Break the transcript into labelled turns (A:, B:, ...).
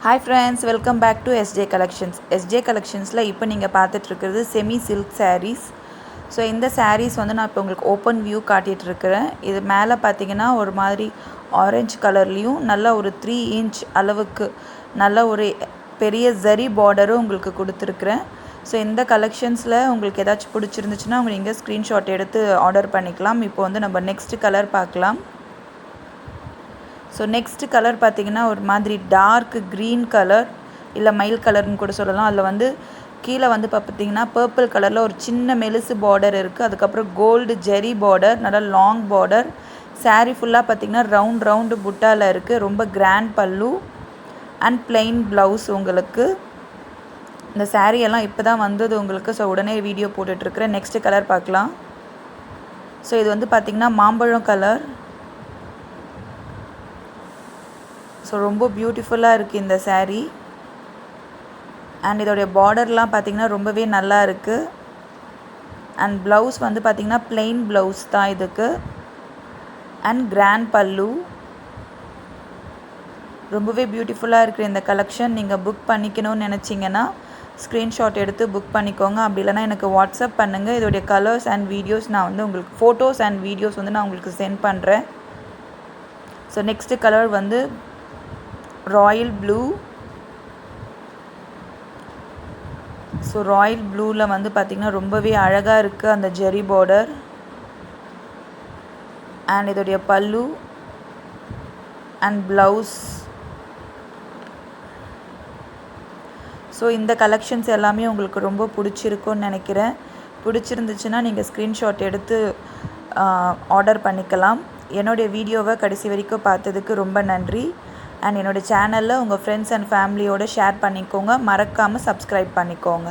A: Hi friends, welcome back to SJ Collections. SJ Collections la இப்போ நீங்க பார்த்துட்டு இருக்குது semi silk sarees. So இந்த sarees வந்து நான் இப்போ உங்களுக்கு open view காட்டிட்டு இருக்கேன். இது மேலே பாத்தீங்கன்னா ஒரு மாதிரி orange கலர்லயும் நல்ல ஒரு 3 inch அளவுக்கு நல்ல ஒரு பெரிய zari border உங்களுக்கு கொடுத்திருக்கேன். So இந்த collectionsல உங்களுக்கு ஏதாச்சும் பிடிச்சிருந்துச்சுனா நீங்க screenshot எடுத்து ஆர்டர் பண்ணிக்கலாம். இப்போ வந்து நம்ம next color பார்க்கலாம். So next color பாத்தீங்கன்னா ஒரு மாதிரி dark green color இல்ல மயில் கலர்னு கூட சொல்லலாம். அதுல வந்து கீழ வந்து பாத்தீங்கன்னா purple கலர்ல ஒரு சின்ன மெலிசு border இருக்கு. அதுக்கு அப்புறம் gold zari border, நல்ல long border. saree ஃபுல்லா பாத்தீங்கன்னா round புட்டால இருக்கு. ரொம்ப grand பல்லு and plain blouse உங்களுக்கு. இந்த saree எல்லாம் இப்பதான் வந்தது உங்களுக்கு. சோ உடனே வீடியோ போட்டுட்டு இருக்கேன். next color பார்க்கலாம். சோ இது வந்து பாத்தீங்கன்னா மாம்பழம் கலர். So ரொம்ப பியூட்டிஃபுல்லா இருக்கு இந்த saree and இதோட borderலாம் பாத்தீங்கன்னா ரொம்பவே நல்லா இருக்கு and blouse வந்து பாத்தீங்கன்னா plain blouse தான் இதுக்கு and grand pallu ரொம்பவே பியூட்டிஃபுல்லா இருக்கு இந்த கலெக்ஷன். நீங்க புக் பண்ணிக்கணும்னு நினைச்சீங்கனா ஸ்கிரீன்ஷாட் எடுத்து புக் பண்ணிக்கோங்க. அப்படி இல்லனா எனக்கு வாட்ஸ்அப் பண்ணுங்க. இதோட கலர்ஸ் and வீடியோஸ் நான் வந்து உங்களுக்கு photos and videos வந்து நான் உங்களுக்கு சென்ட் பண்றேன். So next color வந்து royal blue. So royal blue ல வந்து பாத்தீங்கன்னா ரொம்பவே அழகா இருக்கு அந்த ஜெரி border and இதோட பல்லு and blouse. So இந்த collections எல்லாமே உங்களுக்கு ரொம்ப பிடிச்சிருக்கும்னு நினைக்கிறேன். பிடிச்சிருந்துச்சுனா நீங்க ஸ்கிரீன்ஷாட் எடுத்து ஆர்டர் பண்ணிக்கலாம். என்னோட வீடியோவை கடைசி வரைக்கும் பார்த்ததுக்கு ரொம்ப நன்றி. and என்னோட சேனல்ல உங்க friends and family ஓட ஷேர் பண்ணிக்கோங்க. மறக்காம subscribe பண்ணிக்கோங்க.